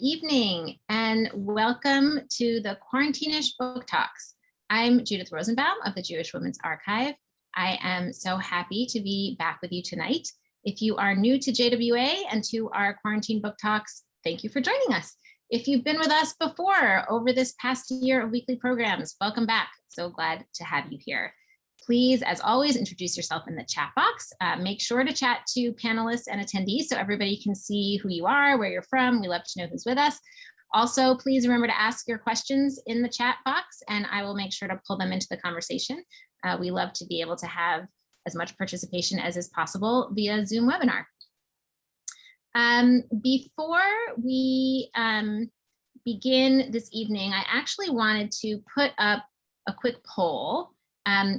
evening and welcome to the Quarantine-ish Book Talks. I'm Judith Rosenbaum of the Jewish Women's Archive. I am so happy to be back with you tonight. If you are new to JWA and to our Quarantine Book Talks, thank you for joining us. If you've been with us before over this past year of weekly programs, welcome back. So glad to have you here. Please, as always, introduce yourself in the chat box. Make sure to chat to panelists and attendees so everybody can see who you are, where you're from. We love to know who's with us. Also, please remember to ask your questions in the chat box and I will make sure to pull them into the conversation. We love to be able to have as much participation as is possible via Zoom webinar. Before we begin this evening, I actually wanted to put up a quick poll.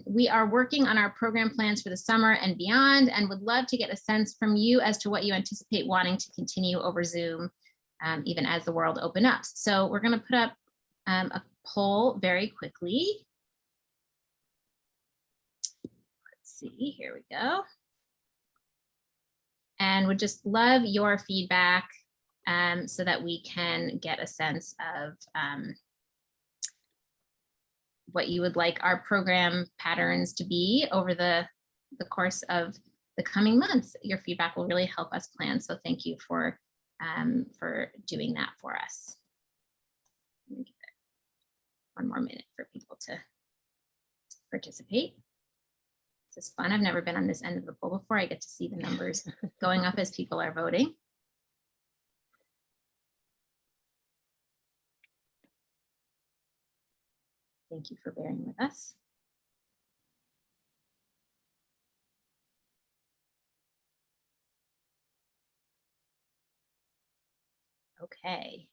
We are working on our program plans for the summer and beyond and would love to get a sense from you as to what you anticipate wanting to continue over Zoom, even as the world opens up. So we're going to put up a poll very quickly. Let's see, here we go. And would just love your feedback so that we can get a sense of what you would like our program patterns to be over the course of the coming months. Your feedback will really help us plan. So thank you for doing that for us. Let me give it one more minute for people to participate. This is fun. I've never been on this end of the poll before. I get to see the numbers going up as people are voting. Thank you for bearing with us. Okay.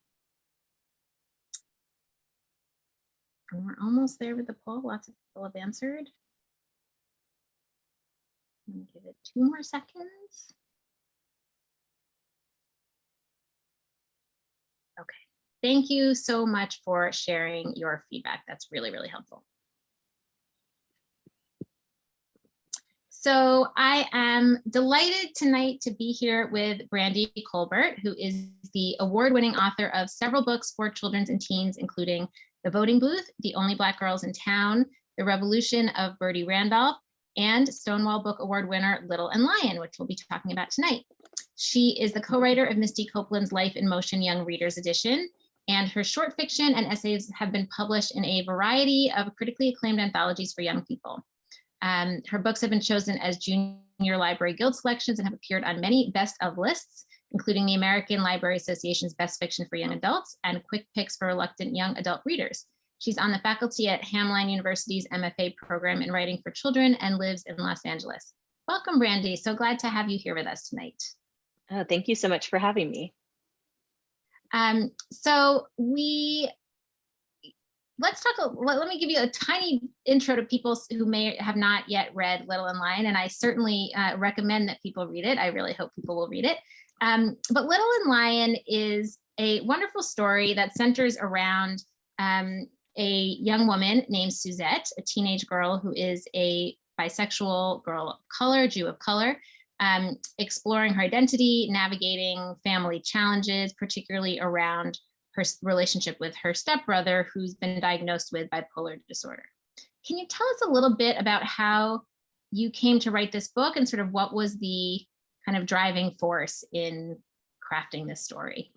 And we're almost there with the poll. Lots of people have answered. I'm gonna give it 2 more seconds. Okay. Thank you so much for sharing your feedback. That's really, really helpful. So I am delighted tonight to be here with Brandy Colbert, who is the award-winning author of several books for children and teens, including The Voting Booth, The Only Black Girls in Town, The Revolution of Bertie Randolph, and Stonewall Book Award winner Little and Lion, which we'll be talking about tonight. She is the co-writer of Misty Copeland's Life in Motion Young Readers Edition, and her short fiction and essays have been published in a variety of critically acclaimed anthologies for young people. Her books have been chosen as Junior Library Guild selections and have appeared on many best of lists, including the American Library Association's Best Fiction for Young Adults and Quick Picks for Reluctant Young Adult Readers. She's on the faculty at Hamline University's MFA program in writing for children and lives in Los Angeles. Welcome, Brandy. So glad to have you here with us tonight. Oh, thank you so much for having me. So let me give you a tiny intro to people who may have not yet read Little and Lion, and I certainly recommend that people read it. I really hope people will read it. But Little and Lion is a wonderful story that centers around a young woman named Suzette, a teenage girl who is a bisexual girl of color, Jew of color, exploring her identity, navigating family challenges, particularly around her relationship with her stepbrother, who's been diagnosed with bipolar disorder. Can you tell us a little bit about how you came to write this book and sort of what was the kind of driving force in crafting this story?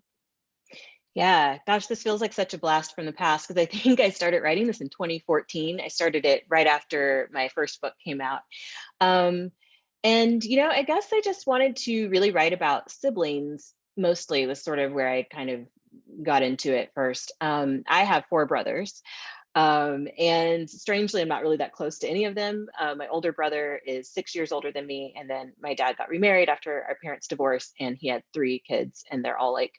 Yeah, gosh, this feels like such a blast from the past because I think I started writing this in 2014. I started it right after my first book came out. And, you know, I guess I just wanted to really write about siblings, mostly was sort of where I kind of got into it first. I have 4 brothers. And strangely, I'm not really that close to any of them. My older brother is 6 years older than me. And then my dad got remarried after our parents' divorce and he had 3 kids and they're all like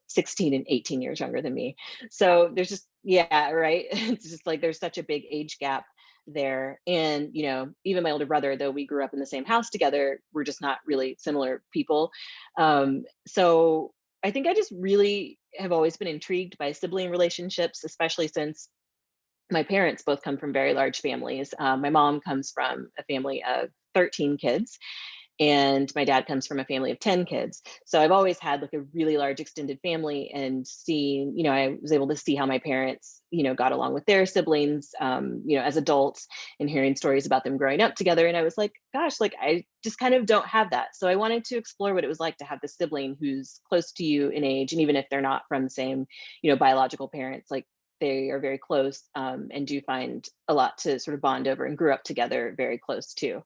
16 and 18 years younger than me. So there's just, yeah, right. It's just like, there's such a big age gap there. And, you know, even my older brother, though we grew up in the same house together, we're just not really similar people. So I think I just really have always been intrigued by sibling relationships, especially since my parents both come from very large families. My mom comes from a family of 13 kids. And my dad comes from a family of 10 kids. So I've always had like a really large extended family, and seeing, I was able to see how my parents, got along with their siblings, as adults, and hearing stories about them growing up together. And I was like, gosh, like I just kind of don't have that. So I wanted to explore what it was like to have the sibling who's close to you in age. And even if they're not from the same, biological parents, like they are very close, and do find a lot to sort of bond over, and grew up together very close too.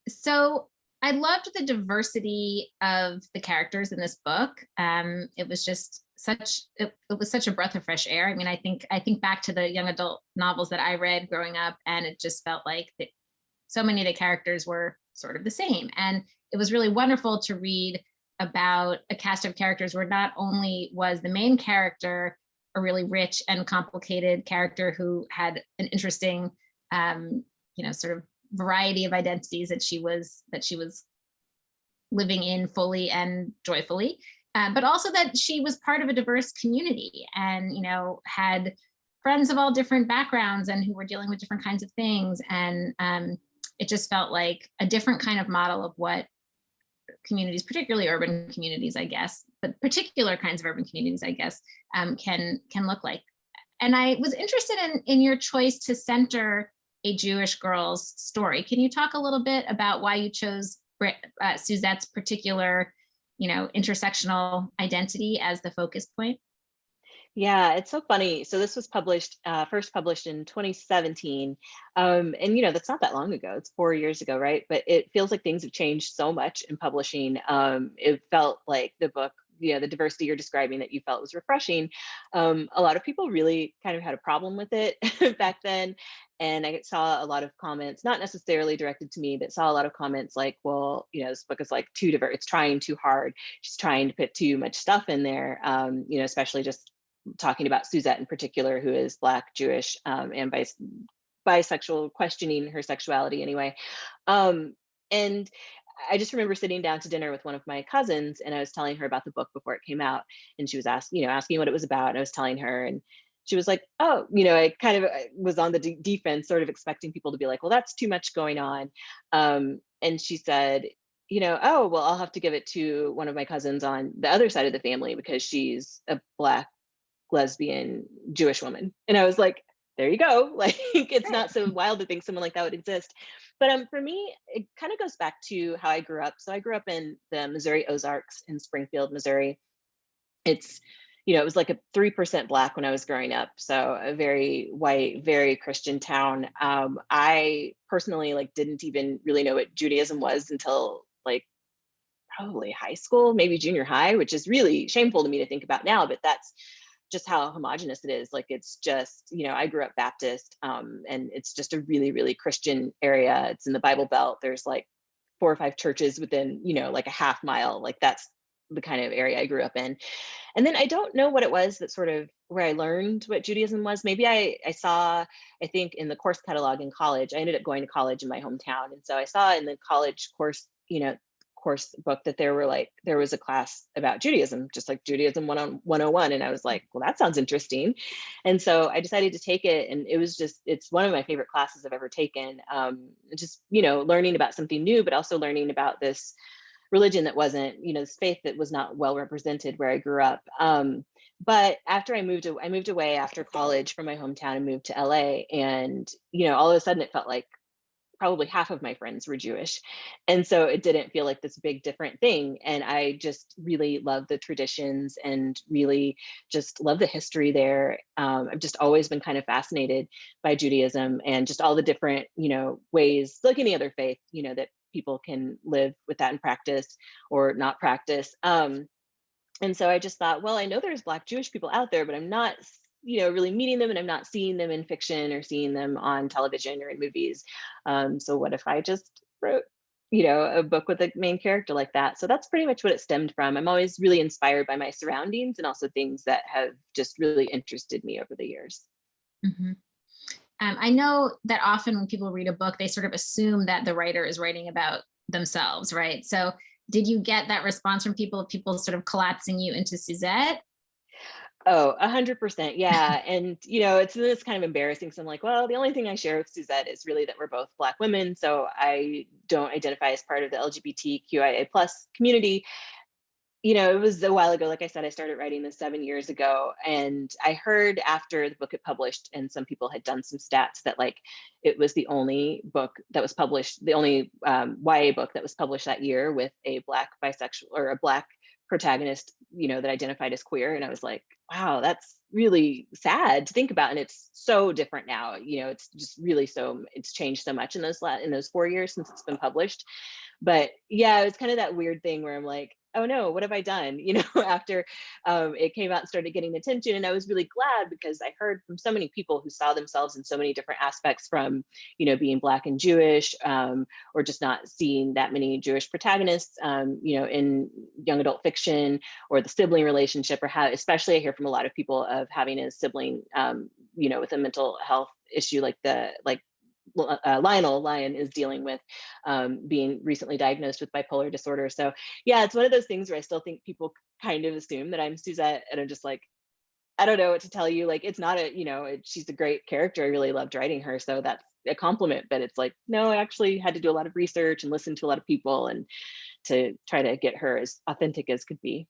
So I loved the diversity of the characters in this book. It was just it was such a breath of fresh air. I mean, I think back to the young adult novels that I read growing up, and it just felt like so many of the characters were sort of the same. And it was really wonderful to read about a cast of characters where not only was the main character a really rich and complicated character who had an interesting, sort of variety of identities that she was living in fully and joyfully, but also that she was part of a diverse community, and had friends of all different backgrounds and who were dealing with different kinds of things. And it just felt like a different kind of model of what communities, particularly urban communities, I guess, but particular kinds of urban communities, I guess, can look like. And I was interested in your choice to center a Jewish girl's story. Can you talk a little bit about why you chose Suzette's particular, intersectional identity as the focus point? Yeah, it's so funny. So this was first published in 2017. And that's not that long ago. It's 4 years ago, right? But it feels like things have changed so much in publishing. It felt like the book, the diversity you're describing that you felt was refreshing. A lot of people really kind of had a problem with it back then. And I saw a lot of comments, not necessarily directed to me, but saw a lot of comments like, well, this book is like too diverse. It's trying too hard. She's trying to put too much stuff in there, especially just talking about Suzette in particular, who is Black, Jewish, and bisexual, questioning her sexuality anyway. And I just remember sitting down to dinner with one of my cousins, and I was telling her about the book before it came out, and she was asking what it was about, and I was telling her, and she was like, oh, I kind of was on the defense, sort of expecting people to be like, well, that's too much going on. And she said, oh, well, I'll have to give it to one of my cousins on the other side of the family because she's a Black lesbian Jewish woman. And I was like, there you go. Like, it's not so wild to think someone like that would exist. But for me, it kind of goes back to how I grew up. So I grew up in the Missouri Ozarks in Springfield, Missouri. It's, it was like a 3% Black when I was growing up. So a very white, very Christian town. I personally didn't even really know what Judaism was until probably high school, maybe junior high, which is really shameful to me to think about now, but that's just how homogenous it is. It's just, I grew up Baptist, and it's just a really, really Christian area. It's in the Bible Belt. There's 4 or 5 churches within, a half mile. That's the kind of area I grew up in. And then I don't know what it was that sort of where I learned what Judaism was. Maybe I saw, I think in the course catalog in college, I ended up going to college in my hometown. And so I saw in the college course, course book that there was a class about Judaism, just like Judaism 101. And I was like, well, that sounds interesting. And so I decided to take it. And it's one of my favorite classes I've ever taken. Just, learning about something new, but also learning about this religion that wasn't, this faith that was not well represented where I grew up. But after I moved away after college from my hometown and moved to LA, and, all of a sudden it felt like probably half of my friends were Jewish. And so it didn't feel like this big different thing. And I just really love the traditions and really just love the history there. I've just always been kind of fascinated by Judaism and just all the different, ways, like any other faith, that people can live with that in practice or not practice. And so I just thought, well, I know there's Black Jewish people out there, but I'm not really meeting them, and I'm not seeing them in fiction or seeing them on television or in movies. So what if I just wrote, a book with a main character like that? So that's pretty much what it stemmed from. I'm always really inspired by my surroundings and also things that have just really interested me over the years. Mm-hmm. I know that often when people read a book, they sort of assume that the writer is writing about themselves, right? So did you get that response from people sort of collapsing you into Suzette? Oh, 100%. Yeah. And, it's kind of embarrassing. So I'm like, well, the only thing I share with Suzette is really that we're both Black women. So I don't identify as part of the LGBTQIA plus community. It was a while ago. Like I said, I started writing this 7 years ago. And I heard after the book had published, and some people had done some stats that like it was the only book that was published, the only YA book that was published that year with a Black bisexual or a Black protagonist, that identified as queer. And I was like, wow, that's really sad to think about. And it's so different now. It's just really it's changed so much in those 4 years since it's been published. But yeah, it's kind of that weird thing where I'm like, oh no, what have I done? After it came out and started getting attention. And I was really glad because I heard from so many people who saw themselves in so many different aspects from, being Black and Jewish, or just not seeing that many Jewish protagonists, in young adult fiction, or the sibling relationship, or how, especially I hear from a lot of people of having a sibling, with a mental health issue like Lion is dealing with, being recently diagnosed with bipolar disorder. So yeah, it's one of those things where I still think people kind of assume that I'm Suzette, and I'm just like, I don't know what to tell you. Like, it's not she's a great character. I really loved writing her. So that's a compliment, but it's like, no, I actually had to do a lot of research and listen to a lot of people and to try to get her as authentic as could be.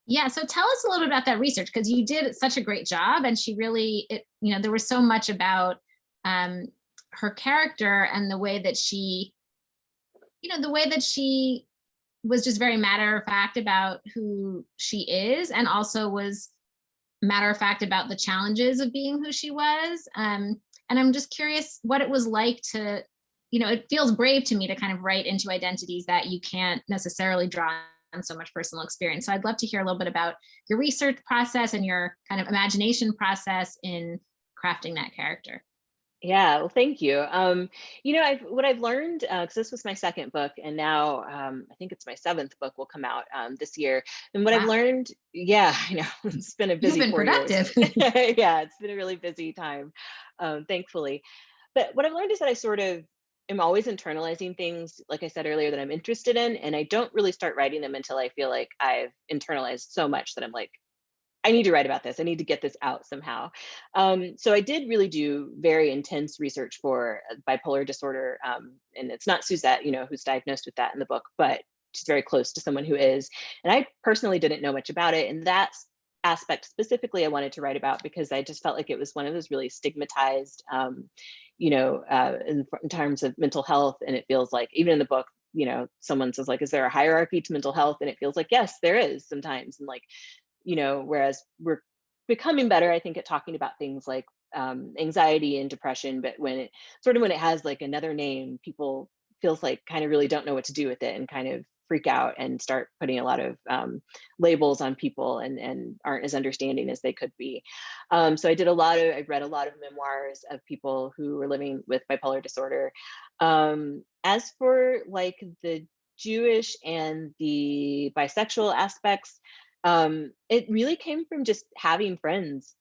Yeah, so tell us a little bit about that research, because you did such a great job, and she really, there was so much about her character and the way that she was just very matter of fact about who she is, and also was matter of fact about the challenges of being who she was. And I'm just curious what it was like to, it feels brave to me to kind of write into identities that you can't necessarily draw on so much personal experience. So I'd love to hear a little bit about your research process and your kind of imagination process in crafting that character. Yeah, well, thank you. What I've learned, because this was my second book, and now I think it's my seventh book will come out this year. And what I've learned, yeah, I know it's been a busy You've been 4 years. productive. Yeah, it's been a really busy time, thankfully. But what I've learned is that I sort of am always internalizing things, like I said earlier, that I'm interested in, and I don't really start writing them until I feel like I've internalized so much that I'm like, I need to write about this. I need to get this out somehow. So I did really do very intense research for bipolar disorder. And it's not Suzette, who's diagnosed with that in the book, but she's very close to someone who is. And I personally didn't know much about it. And that aspect specifically I wanted to write about because I just felt like it was one of those really stigmatized, in terms of mental health. And it feels like even in the book, someone says like, is there a hierarchy to mental health? And it feels like, yes, there is sometimes. And like, whereas we're becoming better, I think, at talking about things like anxiety and depression, but when it has like another name, people feels like kind of really don't know what to do with it and kind of freak out and start putting a lot of labels on people and aren't as understanding as they could be. So I read a lot of memoirs of people who were living with bipolar disorder. As for like the Jewish and the bisexual aspects, it really came from just having friends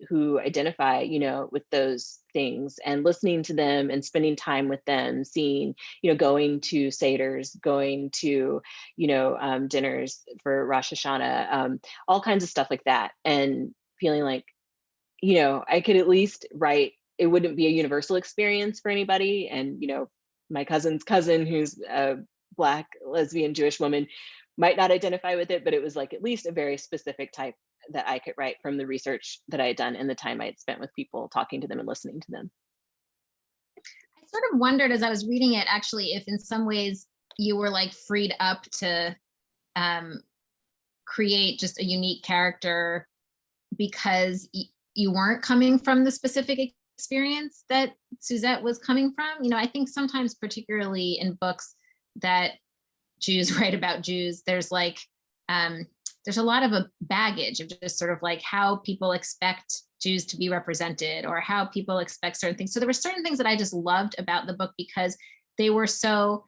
who identify, with those things and listening to them and spending time with them, seeing, going to Seders, going to, dinners for Rosh Hashanah, all kinds of stuff like that. And feeling like, I could at least write, it wouldn't be a universal experience for anybody. And, my cousin's cousin, who's a Black lesbian Jewish woman, might not identify with it, but it was like at least a very specific type that I could write from the research that I had done and the time I had spent with people, talking to them and listening to them. I sort of wondered as I was reading it, actually, if in some ways you were like freed up to create just a unique character because you weren't coming from the specific experience that Suzette was coming from. I think sometimes, particularly in books that Jews write about Jews, there's like there's a lot of a baggage of just sort of like how people expect Jews to be represented or how people expect certain things. So there were certain things that I just loved about the book because they were so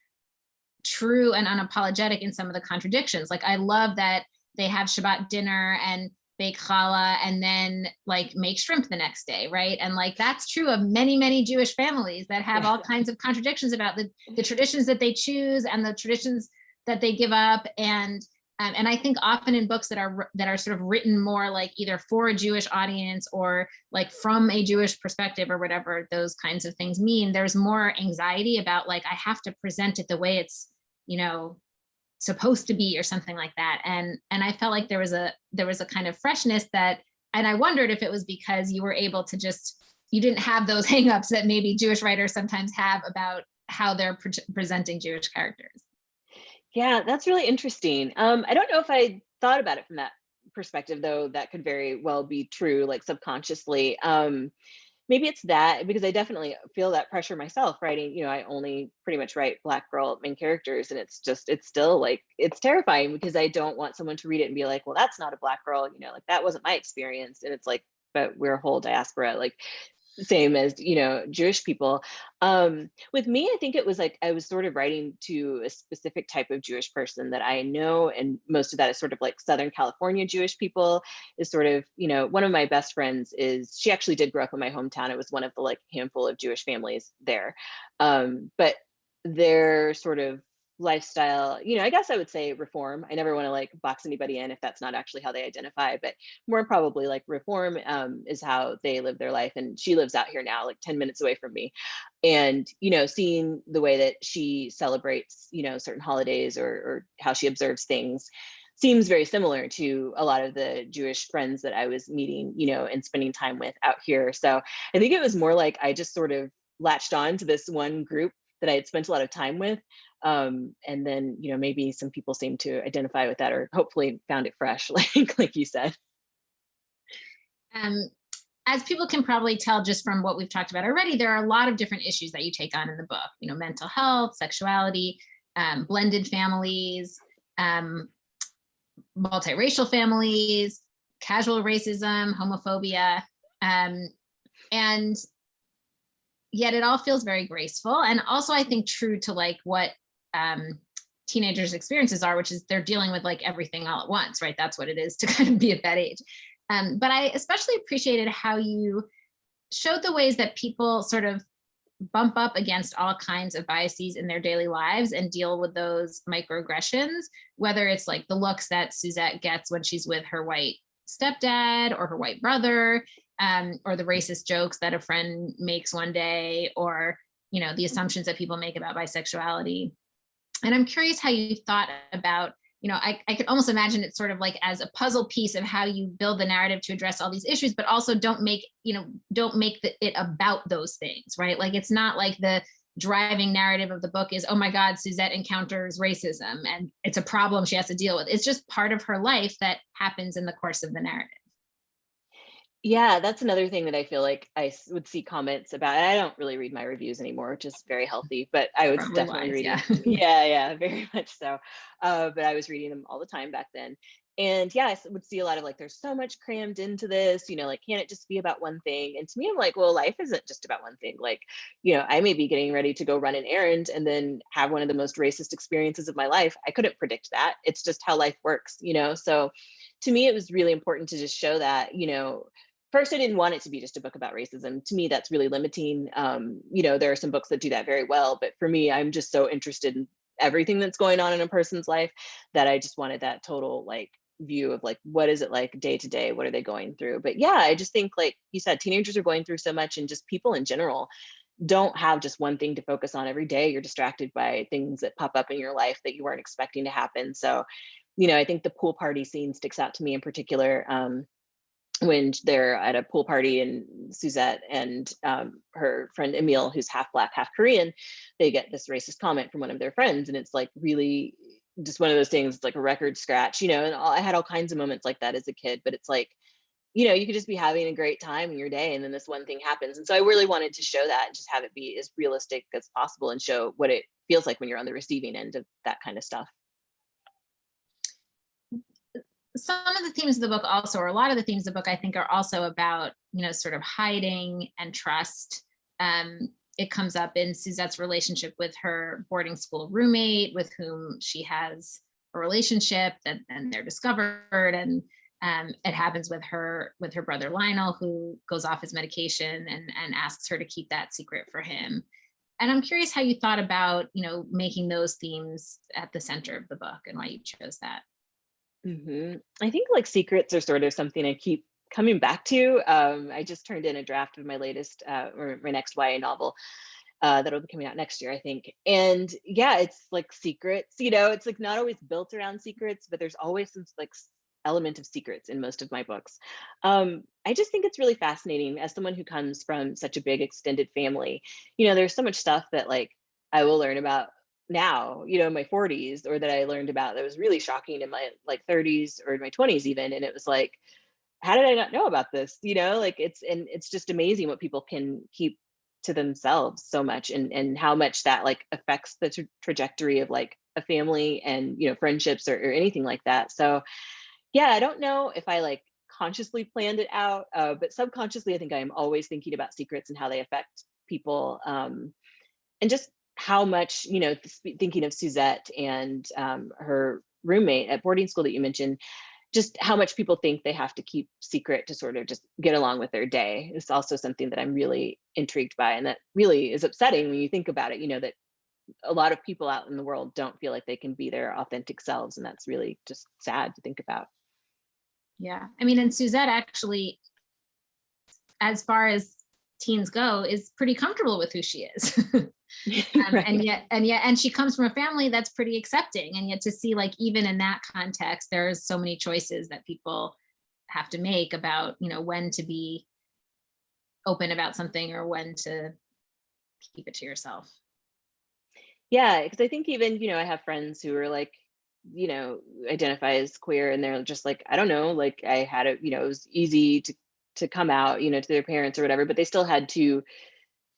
true and unapologetic in some of the contradictions. Like I love that they have Shabbat dinner and bake challah and then like make shrimp the next day, right? And like that's true of many, many Jewish families that have all kinds of contradictions about the traditions that they choose and the traditions that they give up. And And I think often in books that are sort of written more like either for a Jewish audience or like from a Jewish perspective or whatever those kinds of things mean, there's more anxiety about like, I have to present it the way it's, you know, supposed to be or something like that. And I felt like there was a kind of freshness that, and I wondered if it was because you were able to just, you didn't have those hangups that maybe Jewish writers sometimes have about how they're presenting Jewish characters. Yeah, that's really interesting. I don't know if I thought about it from that perspective, though. That could very well be true, like subconsciously. Maybe it's that because I definitely feel that pressure myself writing. You know, I only pretty much write Black girl main characters, and it's still like it's terrifying because I don't want someone to read it and be like, well, that's not a Black girl. You know, like that wasn't my experience, and it's like, but we're a whole diaspora. Like same as Jewish people. With me, I think it was like I was sort of writing to a specific type of Jewish person that I know, and most of that is sort of like Southern California Jewish people. Is sort of, one of my best friends is, she actually did grow up in my hometown. It was one of the like handful of Jewish families there, but their sort of lifestyle, I guess I would say reform. I never want to like box anybody in if that's not actually how they identify, but more probably like reform is how they live their life. And she lives out here now, like 10 minutes away from me. And, seeing the way that she celebrates, certain holidays or how she observes things seems very similar to a lot of the Jewish friends that I was meeting, and spending time with out here. So I think it was more like I just sort of latched on to this one group that I had spent a lot of time with. And then, maybe some people seem to identify with that or hopefully found it fresh, like you said. As people can probably tell just from what we've talked about already, there are a lot of different issues that you take on in the book, mental health, sexuality, blended families, multiracial families, casual racism, homophobia, and yet it all feels very graceful. And also I think true to like what teenagers' experiences are, which is they're dealing with like everything all at once, right? That's what it is to kind of be at that age. But I especially appreciated how you showed the ways that people sort of bump up against all kinds of biases in their daily lives and deal with those microaggressions, whether it's like the looks that Suzette gets when she's with her white stepdad or her white brother, or the racist jokes that a friend makes one day, or, the assumptions that people make about bisexuality. And I'm curious how you thought about, I could almost imagine it sort of like as a puzzle piece of how you build the narrative to address all these issues, but also don't make it about those things, right? Like it's not like the driving narrative of the book is, oh my God, Suzette encounters racism and it's a problem she has to deal with. It's just part of her life that happens in the course of the narrative. Yeah, that's another thing that I feel like I would see comments about. I don't really read my reviews anymore, which is very healthy, but I was Probably definitely wise, reading. yeah. Yeah, very much so. But I was reading them all the time back then. And yeah, would see a lot of like, there's so much crammed into this, like, can it just be about one thing? And to me, I'm like, well, life isn't just about one thing. Like, I may be getting ready to go run an errand and then have one of the most racist experiences of my life. I couldn't predict that. It's just how life works, So to me, it was really important to just show that, first, I didn't want it to be just a book about racism. To me, that's really limiting. There are some books that do that very well, but for me, I'm just so interested in everything that's going on in a person's life that I just wanted that total like view of like, what is it like day to day? What are they going through? But yeah, I just think like you said, teenagers are going through so much, and just people in general don't have just one thing to focus on every day. You're distracted by things that pop up in your life that you weren't expecting to happen. So, I think the pool party scene sticks out to me in particular. When they're at a pool party and Suzette and her friend Emil, who's half Black, half Korean, they get this racist comment from one of their friends. And it's like really just one of those things, it's like a record scratch, and I had all kinds of moments like that as a kid, but it's like, you could just be having a great time in your day and then this one thing happens. And so I really wanted to show that and just have it be as realistic as possible and show what it feels like when you're on the receiving end of that kind of stuff. Some of the themes of the book also, or a lot of the themes of the book, I think are also about, sort of hiding and trust. It comes up in Suzette's relationship with her boarding school roommate, with whom she has a relationship, and they're discovered. And it happens with her brother Lionel, who goes off his medication and asks her to keep that secret for him. And I'm curious how you thought about, making those themes at the center of the book and why you chose that. I think like secrets are sort of something I keep coming back to. I just turned in a draft of my latest or my next YA novel that'll be coming out next year, I think. And yeah, it's like secrets, it's like not always built around secrets, but there's always some like element of secrets in most of my books. I just think it's really fascinating as someone who comes from such a big extended family. There's so much stuff that like I will learn about now, in my 40s, or that I learned about that was really shocking in my like 30s or my 20s even. And it was like, how did I not know about this? Like it's just amazing what people can keep to themselves so much, and how much that like affects the trajectory of like a family and friendships or anything like that. So yeah, I don't know if I like consciously planned it out, but subconsciously I think I am always thinking about secrets and how they affect people, and just how much thinking of Suzette and her roommate at boarding school that you mentioned, just how much people think they have to keep secret to sort of just get along with their day is also something that I'm really intrigued by, and that really is upsetting when you think about it, that a lot of people out in the world don't feel like they can be their authentic selves, and that's really just sad to think about. Yeah, I mean, and Suzette actually, as far as teens go, is pretty comfortable with who she is. Right. And she comes from a family that's pretty accepting, and yet to see like even in that context there's so many choices that people have to make about when to be open about something or when to keep it to yourself. Yeah, because I think even, I have friends who are like, identify as queer, and they're just like, I don't know, like I had it, it was easy to come out, to their parents or whatever, but they still had to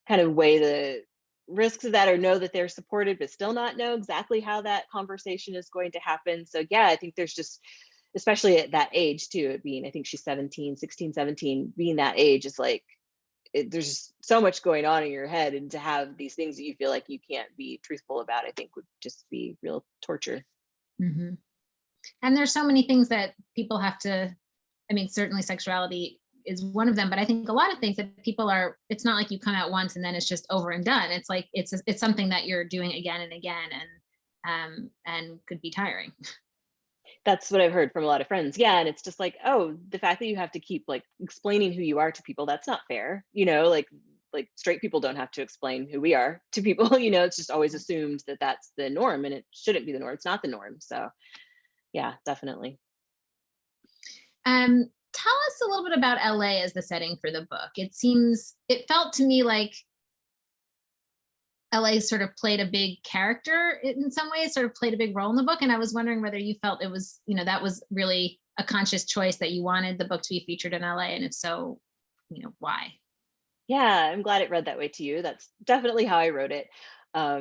kind of weigh the risks of that, or know that they're supported, but still not know exactly how that conversation is going to happen. So yeah, I think there's just, especially at that age too, it being, I think she's 16, 17, being that age is like, there's just so much going on in your head, and to have these things that you feel like you can't be truthful about, I think would just be real torture. Mm-hmm. And there's so many things that people have to, I mean, certainly sexuality is one of them, but I think a lot of things that people are, it's not like you come out once and then it's just over and done. It's like it's something that you're doing again and again, and could be tiring. That's what I've heard from a lot of friends. Yeah, and it's just like, oh, the fact that you have to keep like explaining who you are to people, that's not fair. Like straight people don't have to explain who we are to people. It's just always assumed that that's the norm, and it shouldn't be the norm. It's not the norm. So yeah, definitely. Tell us a little bit about LA as the setting for the book. It felt to me like LA sort of played a big character in some ways, sort of played a big role in the book. And I was wondering whether you felt it was, that was really a conscious choice, that you wanted the book to be featured in LA. And if so, why? Yeah, I'm glad it read that way to you. That's definitely how I wrote it,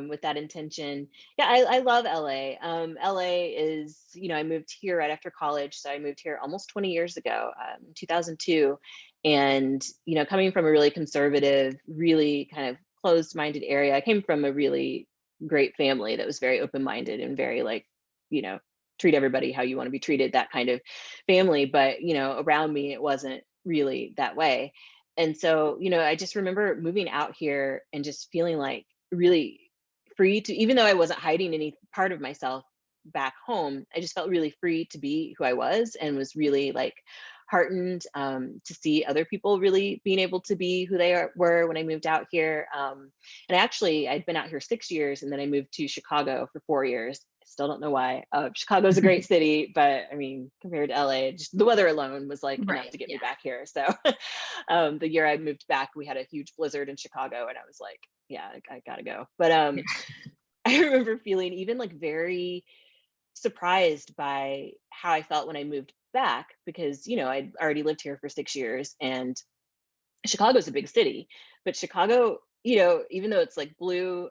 with that intention. Yeah, I love LA. LA is, I moved here right after college. So I moved here almost 20 years ago, 2002. And, coming from a really conservative, really kind of closed-minded area, I came from a really great family that was very open-minded and very like, you know, treat everybody how you want to be treated, that kind of family. But, around me, it wasn't really that way. And so, I just remember moving out here and just feeling like really free to, even though I wasn't hiding any part of myself back home, I just felt really free to be who I was, and was really like heartened, to see other people really being able to be who they were when I moved out here. And actually, I'd been out here 6 years, and then I moved to Chicago for 4 years. I still don't know why. Chicago's a great city, but I mean, compared to LA, just the weather alone was like enough Right. to get Yeah. me back here. So the year I moved back, we had a huge blizzard in Chicago, and I was like, yeah, I gotta go. But Yeah. I remember feeling even like very surprised by how I felt when I moved back, because, I'd already lived here for 6 years, and Chicago's a big city, but Chicago, even though it's like blue,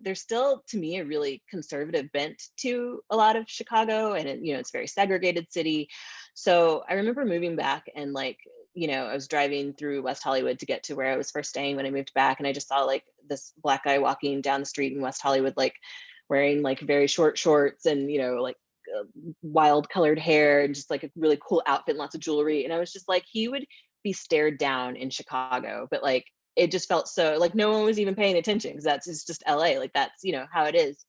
there's still, to me, a really conservative bent to a lot of Chicago, and it's a very segregated city. So I remember moving back, and like, I was driving through West Hollywood to get to where I was first staying when I moved back, and I just saw like this black guy walking down the street in West Hollywood, like wearing like very short shorts, and like uh, wild colored hair, and just like a really cool outfit and lots of jewelry. And I was just like, he would be stared down in Chicago, but like it just felt so like no one was even paying attention, because it's just LA, like that's how it is.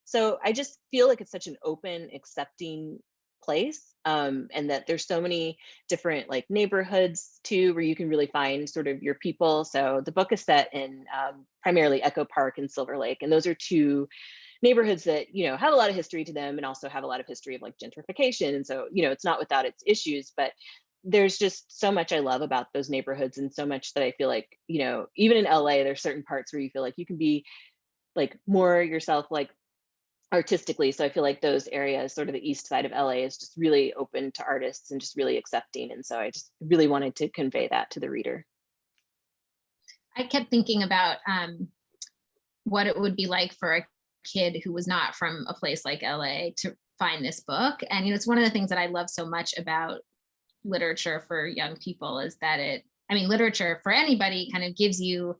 So I just feel like it's such an open, accepting place, and that there's so many different like neighborhoods too, where you can really find sort of your people. So the book is set in primarily Echo Park and Silver Lake, and those are two neighborhoods that, you know, have a lot of history to them and also have a lot of history of like gentrification. And so, you know, it's not without its issues, but there's just so much I love about those neighborhoods, and so much that I feel like, you know, even in LA, there's certain parts where you feel like you can be like more yourself, like artistically. So I feel like those areas, sort of the east side of LA, is just really open to artists and just really accepting. And so I just really wanted to convey that to the reader. I kept thinking about what it would be like for a kid who was not from a place like LA to find this book. And, you know, it's one of the things that I love so much about literature for young people is that literature for anybody kind of gives you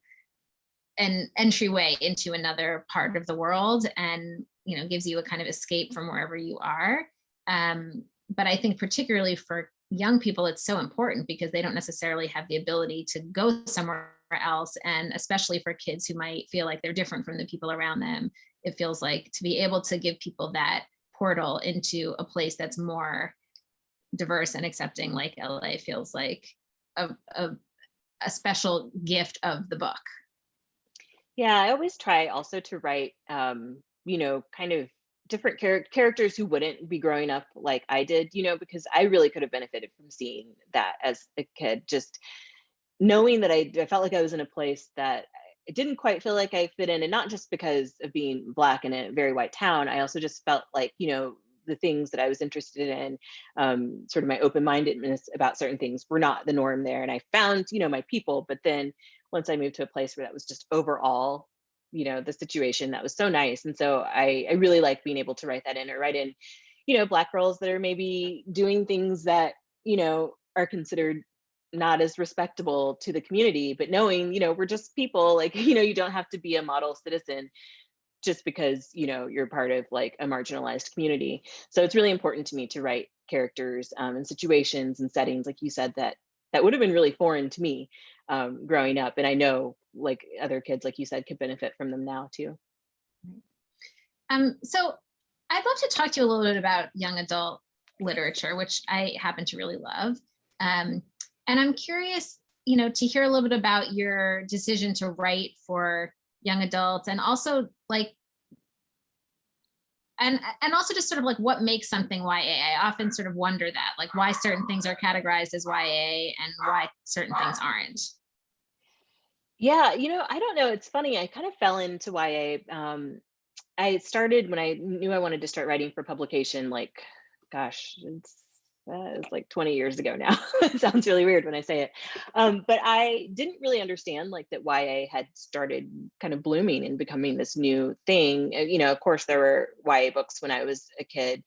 an entryway into another part of the world, and, you know, gives you a kind of escape from wherever you are. But I think particularly for young people, it's so important because they don't necessarily have the ability to go somewhere else. And especially for kids who might feel like they're different from the people around them, it feels like to be able to give people that portal into a place that's more diverse and accepting like LA feels like a special gift of the book. Yeah, I always try also to write, you know, kind of different characters who wouldn't be growing up like I did, you know, because I really could have benefited from seeing that as a kid. Just knowing that I felt like I was in a place that I didn't quite feel like I fit in, and not just because of being Black in a very white town. I also just felt like, you know, the things that I was interested in, sort of my open-mindedness about certain things, were not the norm there. And I found, you know, my people. But then once I moved to a place where that was just overall, you know, the situation, that was so nice. And so I really like being able to write that in, or write in, you know, Black girls that are maybe doing things that, you know, are considered not as respectable to the community, but knowing, you know, we're just people, like, you know, you don't have to be a model citizen just because, you know, you're part of like a marginalized community. So it's really important to me to write characters and situations and settings, like you said, that would have been really foreign to me growing up. And I know like other kids, like you said, could benefit from them now too. So I'd love to talk to you a little bit about young adult literature, which I happen to really love. And I'm curious, you know, to hear a little bit about your decision to write for young adults, and also like, and also just sort of like what makes something YA. I often sort of wonder that, like, why certain things are categorized as YA and why certain things aren't. Yeah, you know, I don't know. It's funny. I kind of fell into YA. I started when I knew I wanted to start writing for publication, like, gosh, it's like 20 years ago now. It sounds really weird when I say it. But I didn't really understand like that YA had started kind of blooming and becoming this new thing. You know, of course, there were YA books when I was a kid,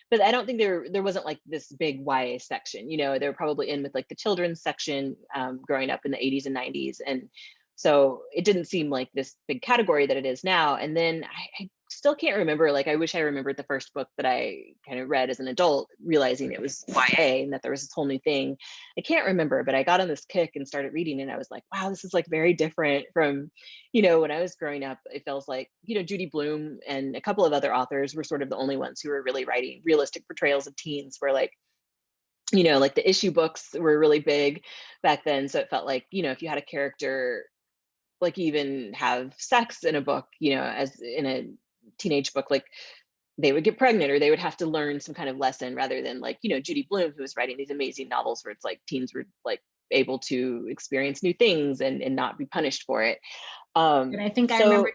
but I don't think there wasn't like this big YA section. You know, they were probably in with like the children's section growing up in the 80s and 90s. And so it didn't seem like this big category that it is now. And then I still can't remember, like, I wish I remembered the first book that I kind of read as an adult, realizing it was YA and that there was this whole new thing. I can't remember, but I got on this kick and started reading, and I was like, wow, this is like very different from, you know, when I was growing up. It feels like, you know, Judy Blume and a couple of other authors were sort of the only ones who were really writing realistic portrayals of teens, where like, you know, like the issue books were really big back then. So it felt like, you know, if you had a character like even have sex in a book, you know, as in a teenage book, like they would get pregnant or they would have to learn some kind of lesson, rather than like, you know, Judy Blume, who was writing these amazing novels where it's like teens were like able to experience new things and not be punished for it. And I think I remember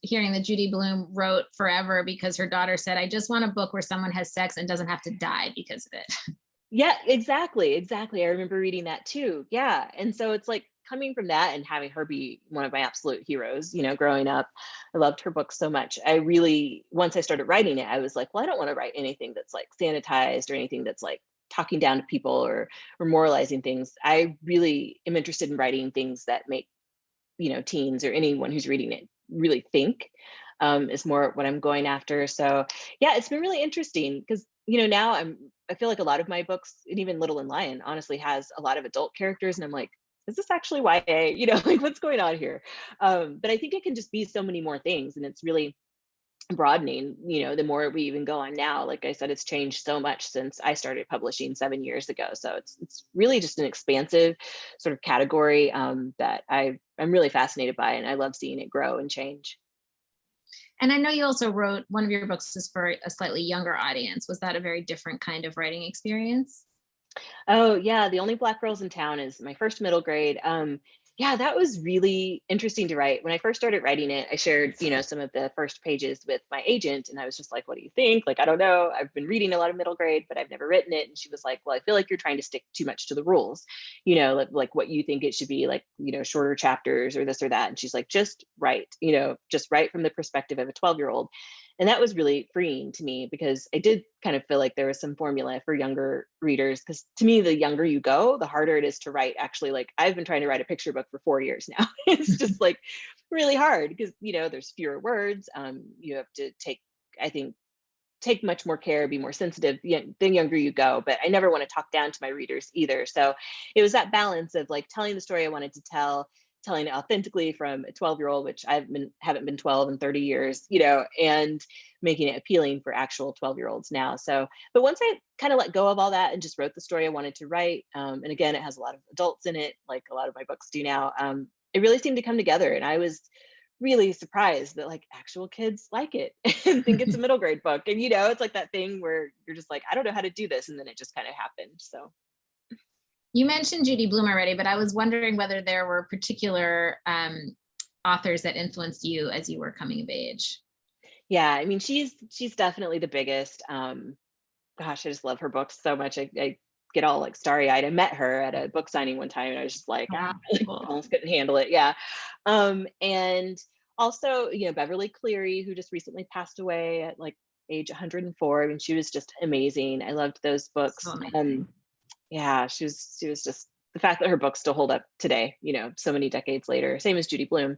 hearing that Judy Blume wrote forever because her daughter said, I just want a book where someone has sex and doesn't have to die because of it. Yeah, exactly. I remember reading that too. Yeah. And so it's like coming from that and having her be one of my absolute heroes, you know, growing up, I loved her book so much. I really, once I started writing it, I was like, well, I don't want to write anything that's like sanitized or anything that's like talking down to people or moralizing things. I really am interested in writing things that make, you know, teens or anyone who's reading it really think, is more what I'm going after. So yeah, it's been really interesting because, you know, now I feel like a lot of my books, and even Little and Lion honestly has a lot of adult characters, and I'm like, is this actually YA? You know, like what's going on here? But I think it can just be so many more things, and it's really broadening, the more we even go on now. Like I said, it's changed so much since I started publishing 7 years ago. So it's really just an expansive sort of category that I'm really fascinated by, and I love seeing it grow and change. And I know you also wrote, one of your books is for a slightly younger audience. Was that a very different kind of writing experience? Oh yeah, The Only Black Girls in Town is my first middle grade. Yeah, that was really interesting to write. When I first started writing it, I shared, some of the first pages with my agent, and I was just like, "What do you think?" Like, I don't know. I've been reading a lot of middle grade, but I've never written it. And she was like, "Well, I feel like you're trying to stick too much to the rules, like what you think it should be, like, shorter chapters or this or that." And she's like, just write from the perspective of a 12-year-old. And that was really freeing to me, because I did kind of feel like there was some formula for younger readers. Because to me, the younger you go, the harder it is to write. Actually, like, I've been trying to write a picture book for 4 years now. It's just like really hard, because there's fewer words. You have to I think, take much more care, be more sensitive the younger you go. But I never want to talk down to my readers either. So it was that balance of like telling the story I wanted to tell, telling it authentically from a 12-year-old, which haven't been 12 in 30 years, and making it appealing for actual 12-year-olds now. So, but once I kind of let go of all that and just wrote the story I wanted to write, and again, it has a lot of adults in it, like a lot of my books do now, it really seemed to come together. And I was really surprised that like actual kids like it and think it's a middle grade book. And it's like that thing where you're just like, I don't know how to do this. And then it just kind of happened. So You mentioned Judy Blume already, but I was wondering whether there were particular authors that influenced you as you were coming of age. yeah, I mean, she's definitely the biggest. Gosh, I just love her books so much. I get all like starry eyed. I met her at a book signing one time, and I was just like, Oh, I cool. almost couldn't handle it. Yeah. And also, Beverly Cleary, who just recently passed away at like age 104. I mean, she was just amazing. I loved those books. So amazing. Yeah, she was just, the fact that her books still hold up today, so many decades later, same as Judy Blume.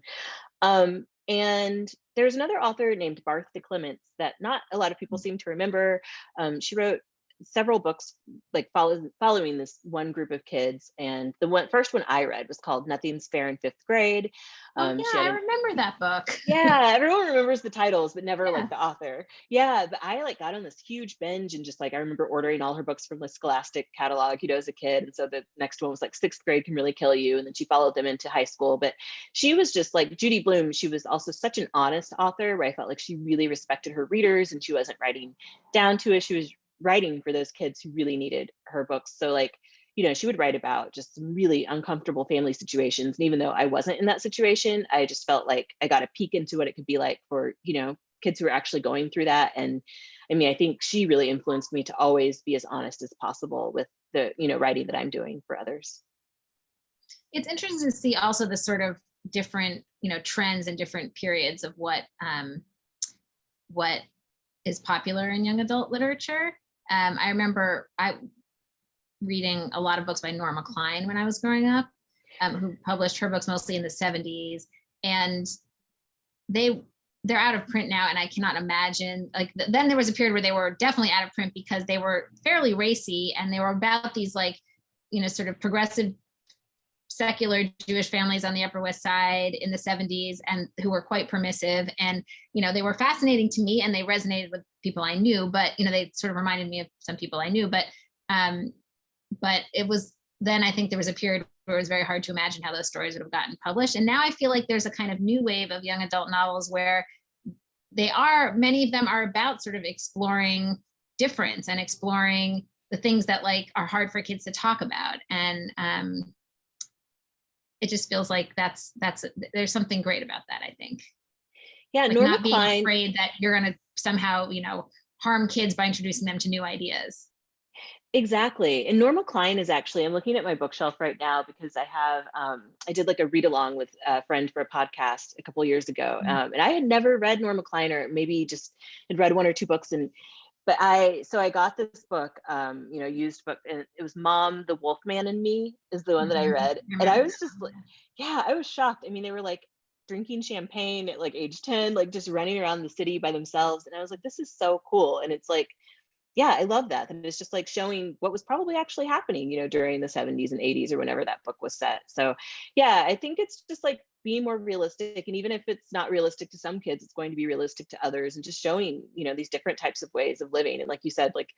And there's another author named Bartha Clements that not a lot of people seem to remember. She wrote several books like following this one group of kids, and the first one I read was called Nothing's Fair in Fifth Grade. Oh She yeah, had I an remember that book. Yeah, everyone remembers the titles, but never Yeah. like the author. Yeah, but I like got on this huge binge, and just like I remember ordering all her books from the Scholastic catalog, as a kid. And so the next one was like Sixth Grade Can Really Kill You, and then she followed them into high school. But she was just like Judy Blume. She was also such an honest author, where I felt like she really respected her readers, and she wasn't writing down to it. She was writing for those kids who really needed her books. So like, she would write about just some really uncomfortable family situations. And even though I wasn't in that situation, I just felt like I got a peek into what it could be like for, kids who are actually going through that. And I mean, I think she really influenced me to always be as honest as possible with the, writing that I'm doing for others. It's interesting to see also the sort of different, trends and different periods of what is popular in young adult literature. I remember reading a lot of books by Norma Klein when I was growing up, who published her books mostly in the 70s. And they're out of print now, and I cannot imagine, like, then there was a period where they were definitely out of print because they were fairly racy, and they were about these like, sort of progressive secular Jewish families on the Upper West Side in the 70s, and who were quite permissive. And, they were fascinating to me, and they resonated with people I knew, but, they sort of reminded me of some people I knew. But it was, then I think there was a period where it was very hard to imagine how those stories would have gotten published. And now I feel like there's a kind of new wave of young adult novels where many of them are about sort of exploring difference and exploring the things that like are hard for kids to talk about. And it just feels like there's something great about that, I think. Yeah, like Norma not being Klein. afraid that you're going to somehow, harm kids by introducing them to new ideas. Exactly. And Norma Klein is actually, I'm looking at my bookshelf right now, because I did like a read along with a friend for a podcast a couple of years ago. And I had never read Norma Klein, or maybe just had read one or two books. But I got this book, used book, and it was Mom, the Wolfman and Me is the one that I read. And I was just like, yeah, I was shocked. I mean, they were like drinking champagne at like age 10, like just running around the city by themselves. And I was like, this is so cool. And it's like, yeah, I love that. And it's just like showing what was probably actually happening, during the 70s and 80s or whenever that book was set. So yeah, I think it's just like being more realistic. And even if it's not realistic to some kids, it's going to be realistic to others, and just showing, these different types of ways of living. And like you said, like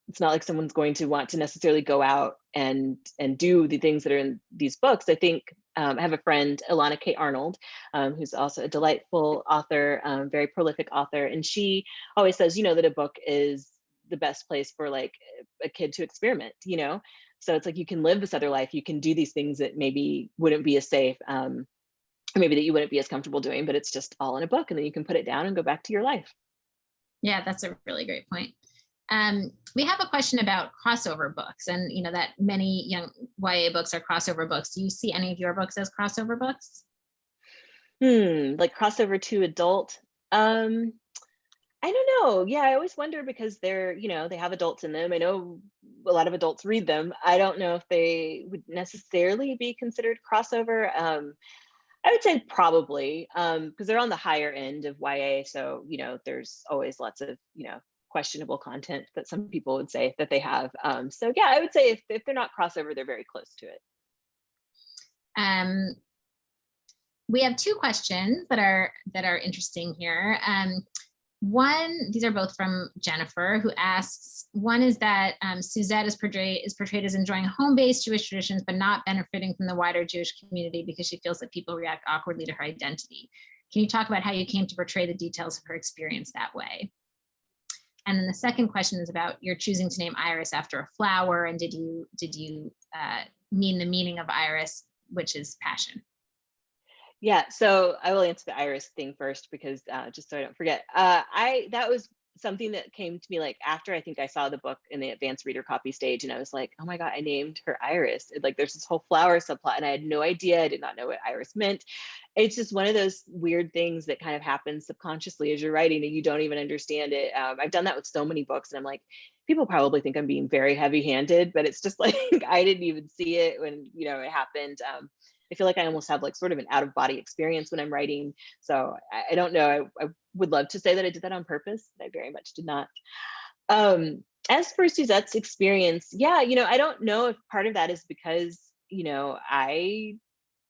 it's not like someone's going to want to necessarily go out and do the things that are in these books. I think I have a friend, Ilana K. Arnold, who's also a delightful author, very prolific author. And she always says, that a book is the best place for like a kid to experiment, So it's like you can live this other life. You can do these things that maybe wouldn't be as safe, or maybe that you wouldn't be as comfortable doing, but it's just all in a book. And then you can put it down and go back to your life. Yeah, that's a really great point. We have a question about crossover books, and that many young YA books are crossover books. Do you see any of your books as crossover books? Like crossover to adult. I don't know. Yeah, I always wonder because they're, they have adults in them. I know a lot of adults read them. I don't know if they would necessarily be considered crossover. I would say probably, because they're on the higher end of YA. So, there's always lots of, questionable content that some people would say that they have. So yeah, I would say if they're not crossover, they're very close to it. We have two questions that are interesting here. One, these are both from Jennifer, who asks, one is that Suzette is portrayed as enjoying home-based Jewish traditions, but not benefiting from the wider Jewish community because she feels that people react awkwardly to her identity. Can you talk about how you came to portray the details of her experience that way? And then the second question is about your choosing to name Iris after a flower, and did you mean the meaning of Iris, which is passion? Yeah, so I will answer the Iris thing first because just so I don't forget. That was something that came to me like after I think I saw the book in the advanced reader copy stage, and I was like, oh my God, I named her Iris. Like there's this whole flower subplot, and I had no idea. I did not know what Iris meant. It's just one of those weird things that kind of happens subconsciously as you're writing and you don't even understand it. I've done that with so many books, and I'm like, people probably think I'm being very heavy-handed, but it's just like I didn't even see it when it happened. I feel like I almost have like sort of an out-of-body experience when I'm writing. So I don't know. I would love to say that I did that on purpose, but I very much did not. As for Suzette's experience, yeah, I don't know if part of that is because,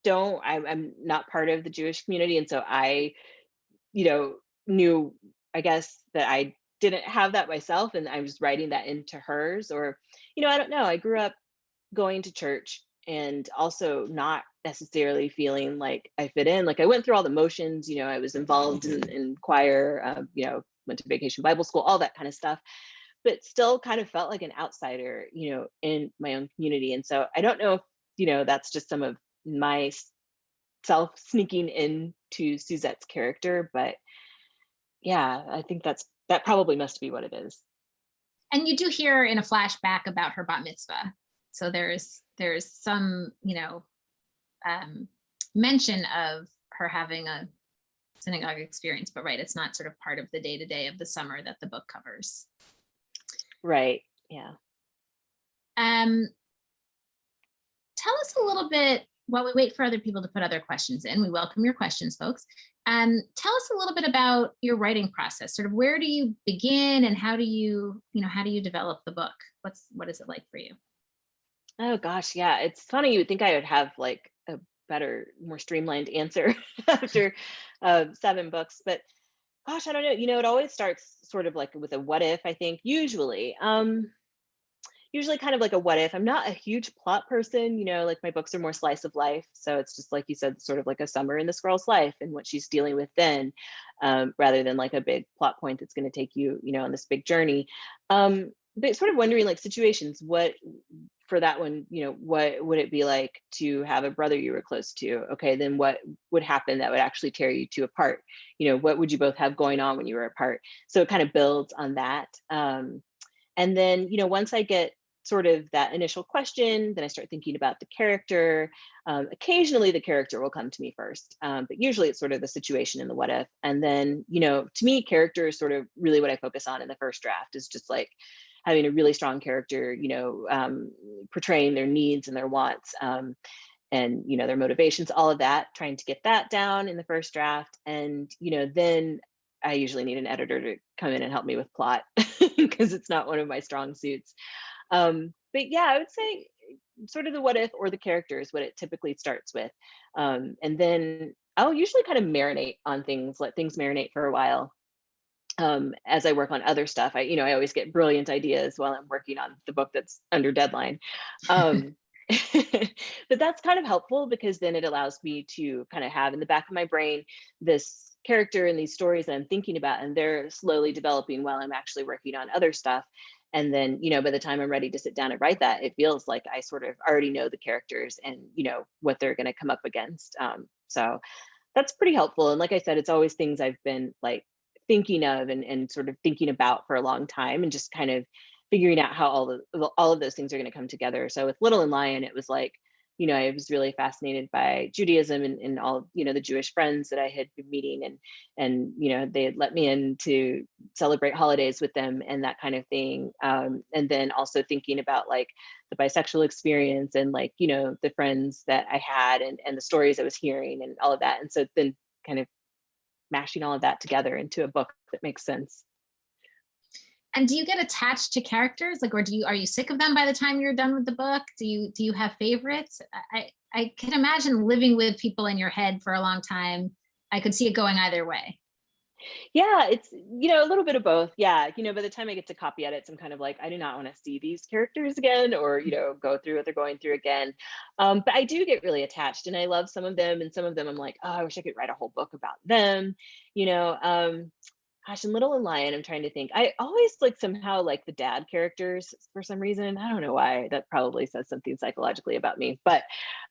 I'm not part of the Jewish community. And so I, knew, I guess, that I didn't have that myself and I was writing that into hers. Or, I don't know. I grew up going to church and also not necessarily feeling like I fit in. Like I went through all the motions, I was involved in choir, went to vacation Bible school, all that kind of stuff, but still kind of felt like an outsider, in my own community. And so I don't know if, that's just some of my self sneaking into Suzette's character, but yeah, I think that probably must be what it is. And you do hear in a flashback about her bat mitzvah. So there's some, mention of her having a synagogue experience, but right, it's not sort of part of the day-to-day of the summer that the book covers. Right, yeah. Tell us a little bit, while we wait for other people to put other questions in, we welcome your questions, folks. Tell us a little bit about your writing process. Sort of where do you begin and how do you develop the book? What is it like for you? Oh gosh, yeah. It's funny. You would think I would have like a better, more streamlined answer after 7 books, but gosh, I don't know. It always starts sort of like with a what if, I think, usually. Usually kind of like a what if. I'm not a huge plot person, like my books are more slice of life. So it's just like you said, sort of like a summer in this girl's life and what she's dealing with then, rather than like a big plot point that's going to take you, on this big journey. But sort of wondering like situations, what for that one, what would it be like to have a brother you were close to? Okay, then what would happen that would actually tear you two apart? What would you both have going on when you were apart? So it kind of builds on that. And then, once I get sort of that initial question, then I start thinking about the character. Occasionally the character will come to me first, but usually it's sort of the situation and the what if. And then, to me, character is sort of really what I focus on in the first draft, is just like having a really strong character, portraying their needs and their wants, and their motivations, all of that, trying to get that down in the first draft. And then I usually need an editor to come in and help me with plot because it's not one of my strong suits. But yeah, I would say sort of the what if or the character is what it typically starts with. And then I'll usually kind of marinate on things, let things marinate for a while. As I work on other stuff, I always get brilliant ideas while I'm working on the book that's under deadline. Um, but that's kind of helpful because then it allows me to kind of have in the back of my brain this character and these stories that I'm thinking about, and they're slowly developing while I'm actually working on other stuff. And then, by the time I'm ready to sit down and write that, it feels like I sort of already know the characters and, what they're going to come up against. So that's pretty helpful. And like I said, it's always things I've been like thinking of and sort of thinking about for a long time and just kind of figuring out how all of those things are going to come together. So with Little and Lion, it was like, I was really fascinated by Judaism and all, the Jewish friends that I had been meeting and they had let me in to celebrate holidays with them and that kind of thing. And then also thinking about like the bisexual experience and like, the friends that I had and the stories I was hearing and all of that. And so then kind of mashing all of that together into a book that makes sense. And do you get attached to characters? Like, or are you sick of them by the time you're done with the book? Do you have favorites? I can imagine living with people in your head for a long time. I could see it going either way. Yeah, it's, a little bit of both. Yeah. By the time I get to copy edits, I'm kind of like, I do not want to see these characters again or, go through what they're going through again. But I do get really attached and I love some of them. And some of them I'm like, oh, I wish I could write a whole book about them. Gosh, in Little and Lion, I'm trying to think. I always like somehow like the dad characters for some reason. I don't know why. That probably says something psychologically about me. But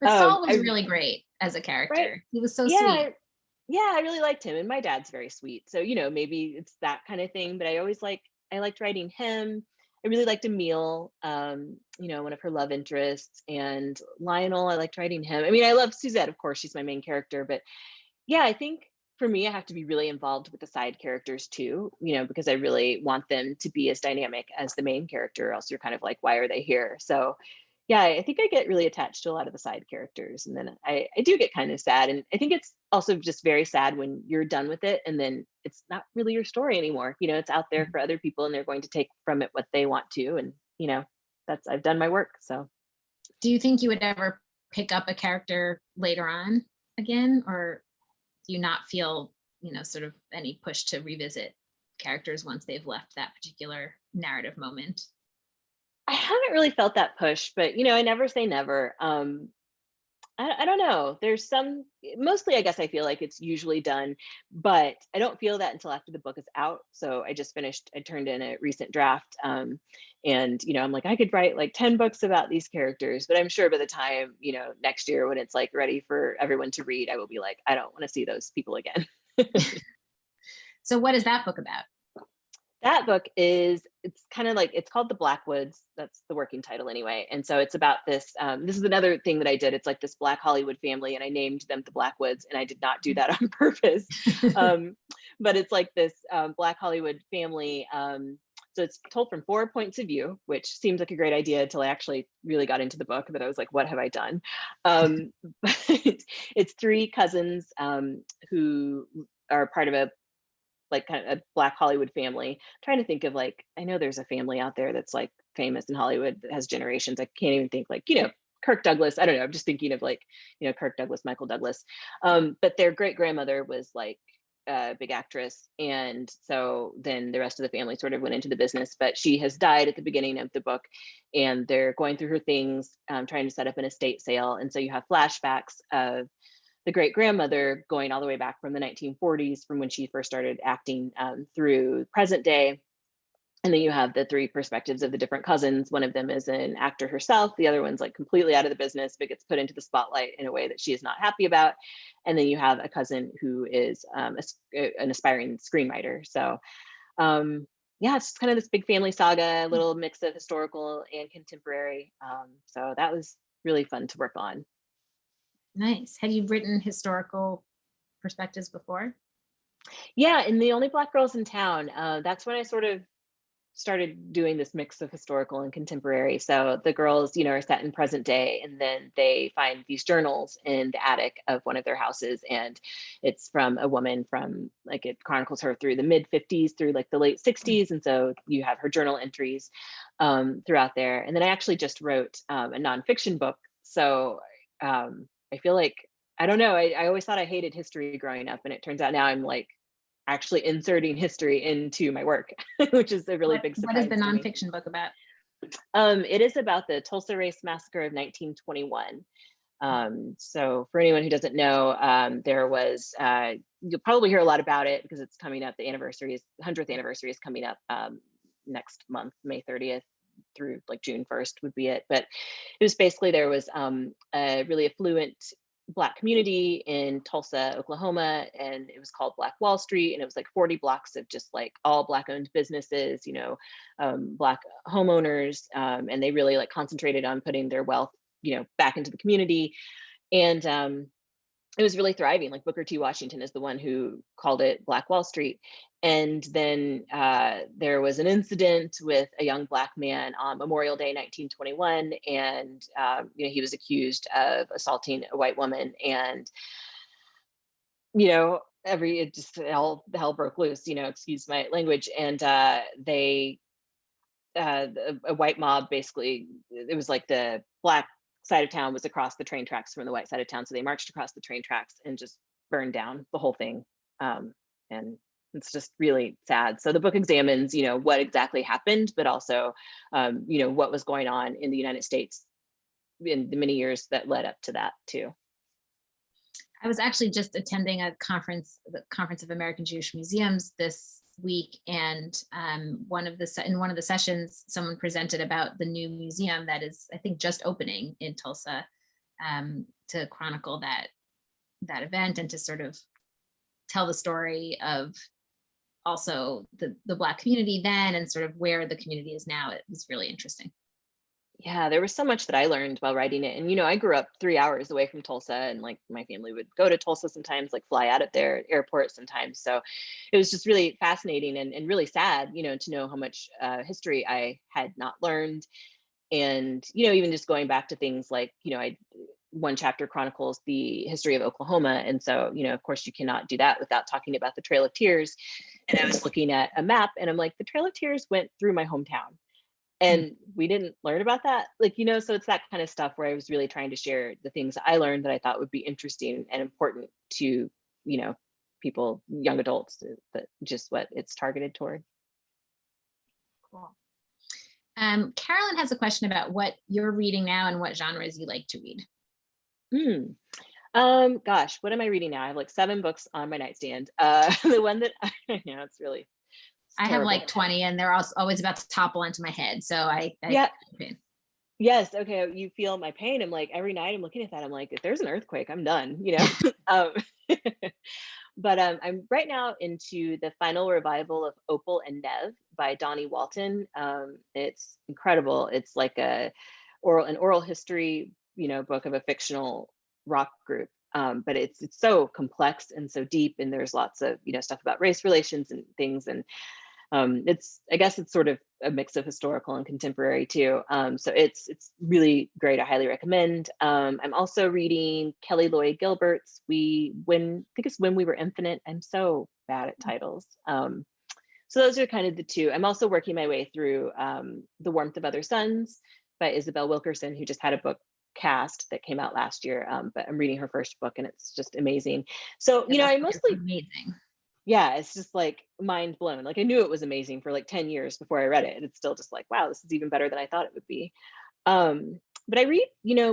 Saul was really great as a character. Right? He was so Yeah, sweet. I really liked him, and my dad's very sweet. So maybe it's that kind of thing. But I liked writing him. I really liked Emile, one of her love interests, and Lionel. I liked writing him. I mean, I love Suzette, of course. She's my main character, but yeah, I think for me, I have to be really involved with the side characters too, because I really want them to be as dynamic as the main character, or else you're kind of like, why are they here? So yeah, I think I get really attached to a lot of the side characters. And then I do get kind of sad. And I think it's also just very sad when you're done with it and then it's not really your story anymore. It's out there for other people and they're going to take from it what they want to. And, I've done my work. So do you think you would ever pick up a character later on again? Or do you not feel, sort of any push to revisit characters once they've left that particular narrative moment? I haven't really felt that push, but I never say never. I don't know. There's mostly I guess I feel like it's usually done, but I don't feel that until after the book is out. So I turned in a recent draft. And I'm like, I could write like 10 books about these characters, but I'm sure by the time, next year when it's like ready for everyone to read, I will be like, I don't want to see those people again. So what is that book about? That book it's kind of like, it's called The Blackwoods. That's the working title anyway. And so it's about this, this is another thing that I did. It's like this Black Hollywood family and I named them the Blackwoods and I did not do that on purpose. But it's like this Black Hollywood family. So it's told from 4 points of view, which seems like a great idea until I actually really got into the book. But I was like, what have I done? But it's 3 cousins who are part of a like kind of a Black Hollywood family. I'm trying to think of like, I know there's a family out there that's like famous in Hollywood that has generations. I can't even think like, Kirk Douglas. I don't know. I'm just thinking of like, Kirk Douglas, Michael Douglas. But their great grandmother was like a big actress. And so then the rest of the family sort of went into the business, but she has died at the beginning of the book and they're going through her things, trying to set up an estate sale. And so you have flashbacks of the great grandmother going all the way back from the 1940s, from when she first started acting through present day. And then you have the 3 perspectives of the different cousins. One of them is an actor herself. The other one's like completely out of the business, but gets put into the spotlight in a way that she is not happy about. And then you have a cousin who is an aspiring screenwriter. So yeah, it's kind of this big family saga, a little mix of historical and contemporary. So that was really fun to work on. Nice. Had you written historical perspectives before? Yeah, in The Only Black Girls in Town, that's when I sort of started doing this mix of historical and contemporary. So the girls, are set in present day, and then they find these journals in the attic of one of their houses. And it's from a woman from, like, it chronicles her through the mid 50s through like the late 60s. And so you have her journal entries throughout there. And then I actually just wrote a nonfiction book. So I feel like, I don't know, I always thought I hated history growing up. And it turns out now I'm like actually inserting history into my work, which is a really big surprise. What is the to me. nonfiction book about? It is about the Tulsa Race Massacre of 1921. So for anyone who doesn't know, there was, you'll probably hear a lot about it because it's coming up. The 100th anniversary is coming up next month, May 30th through like June 1st would be it. But it was basically, there was a really affluent Black community in Tulsa, Oklahoma, and it was called Black Wall Street. And it was like 40 blocks of just like all Black owned businesses, Black homeowners. And they really like concentrated on putting their wealth, back into the community. And it was really thriving. Like Booker T. Washington is the one who called it Black Wall Street. And then there was an incident with a young Black man on Memorial Day, 1921. And, he was accused of assaulting a white woman. And, all hell broke loose, excuse my language. And a white mob, basically, it was like the Black side of town was across the train tracks from the white side of town. So they marched across the train tracks and just burned down the whole thing. And it's just really sad. So the book examines, what exactly happened, but also, what was going on in the United States in the many years that led up to that too. I was actually just attending a conference, the Conference of American Jewish Museums this week, and in one of the sessions, someone presented about the new museum that is, I think, just opening in Tulsa, to chronicle that event and to sort of tell the story of also the Black community then and sort of where the community is now. It was really interesting. Yeah, there was so much that I learned while writing it. And, I grew up 3 hours away from Tulsa, and like my family would go to Tulsa sometimes, like fly out of their airport sometimes. So it was just really fascinating and really sad, to know how much history I had not learned. And, even just going back to things like, one chapter chronicles the history of Oklahoma. And so, of course, you cannot do that without talking about the Trail of Tears. And I was looking at a map and I'm like, the Trail of Tears went through my hometown. And we didn't learn about that, so it's that kind of stuff where I was really trying to share the things I learned that I thought would be interesting and important to, people, young adults, that just what it's targeted toward. Cool. Carolyn has a question about what you're reading now and what genres you like to read. Gosh, what am I reading now? I have like 7 books on my nightstand. The one that it's really. I have like 20 and they're always about to topple into my head. So yeah. Yes. Okay. You feel my pain. I'm like, every night I'm looking at that. I'm like, if there's an earthquake, I'm done, But I'm right now into the final revival of Opal and Nev by Donnie Walton. It's incredible. It's like an oral history, book of a fictional rock group. But it's so complex and so deep, and there's lots of, stuff about race relations and things. And I guess it's sort of a mix of historical and contemporary too. So it's really great. I highly recommend. I'm also reading Kelly Lloyd Gilbert's I think it's When We Were Infinite. I'm so bad at titles. So those are kind of the two. I'm also working my way through The Warmth of Other Suns by Isabel Wilkerson, who just had a book cast that came out last year. But I'm reading her first book and it's just amazing. So, I mostly amazing. Yeah, it's just like mind blown. Like I knew it was amazing for like 10 years before I read it. And it's still just like, wow, this is even better than I thought it would be. But I read,